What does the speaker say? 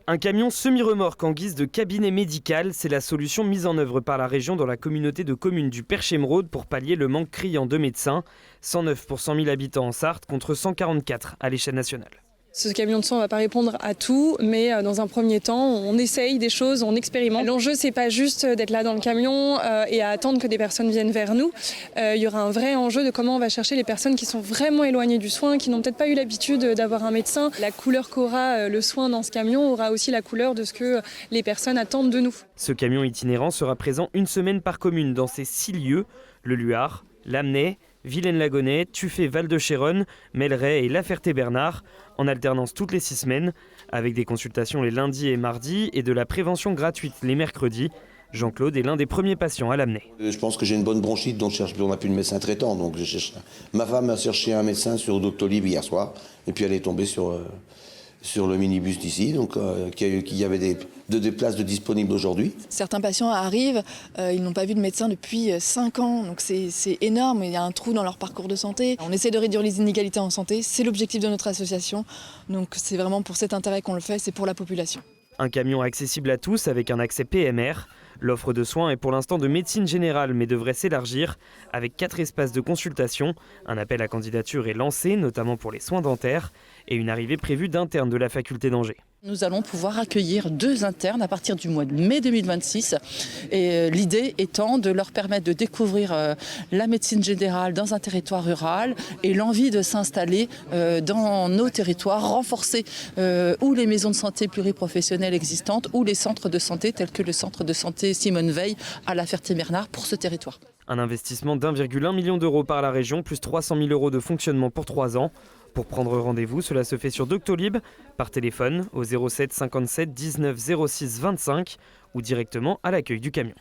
Un camion semi-remorque en guise de cabinet médical, c'est la solution mise en œuvre par la région dans la communauté de communes du Perche-Émeraude pour pallier le manque criant de médecins. 109 pour 100 000 habitants en Sarthe contre 144 à l'échelle nationale. Ce camion de sang ne va pas répondre à tout, mais dans un premier temps, on essaye des choses, on expérimente. L'enjeu, c'est pas juste d'être là dans le camion et à attendre que des personnes viennent vers nous. Il y aura un vrai enjeu de comment on va chercher les personnes qui sont vraiment éloignées du soin, qui n'ont peut-être pas eu l'habitude d'avoir un médecin. La couleur qu'aura le soin dans ce camion aura aussi la couleur de ce que les personnes attendent de nous. Ce camion itinérant sera présent une semaine par commune dans ces 6 lieux, le Luard, Lamennais, Vilaine-Lagonais, Tuffet, Val-de-Chéronne, Melleray et La Ferté-Bernard, en alternance toutes les 6 semaines, avec des consultations les lundis et mardis et de la prévention gratuite les mercredis. Jean-Claude est l'un des premiers patients à Lamennais. Je pense que j'ai une bonne bronchite, donc on n'a plus de médecin traitant. Donc ma femme a cherché un médecin sur Doctolib hier soir, et puis elle est tombée sur le minibus d'ici, donc qu'il y avait des places de disponibles aujourd'hui. Certains patients arrivent, ils n'ont pas vu de médecin depuis 5 ans, donc c'est énorme, il y a un trou dans leur parcours de santé. On essaie de réduire les inégalités en santé, c'est l'objectif de notre association, donc c'est vraiment pour cet intérêt qu'on le fait, c'est pour la population. Un camion accessible à tous avec un accès PMR. L'offre de soins est pour l'instant de médecine générale mais devrait s'élargir avec 4 espaces de consultation. Un appel à candidature est lancé, notamment pour les soins dentaires, et une arrivée prévue d'internes de la faculté d'Angers. Nous allons pouvoir accueillir 2 internes à partir du mois de mai 2026. Et l'idée étant de leur permettre de découvrir la médecine générale dans un territoire rural et l'envie de s'installer dans nos territoires, renforcer ou les maisons de santé pluriprofessionnelles existantes ou les centres de santé tels que le centre de santé Simone Veil à La Ferté-Bernard pour ce territoire. Un investissement d'1,1 million d'euros par la région, plus 300 000 euros de fonctionnement pour 3 ans. Pour prendre rendez-vous, cela se fait sur Doctolib, par téléphone au 07 57 19 06 25 ou directement à l'accueil du camion.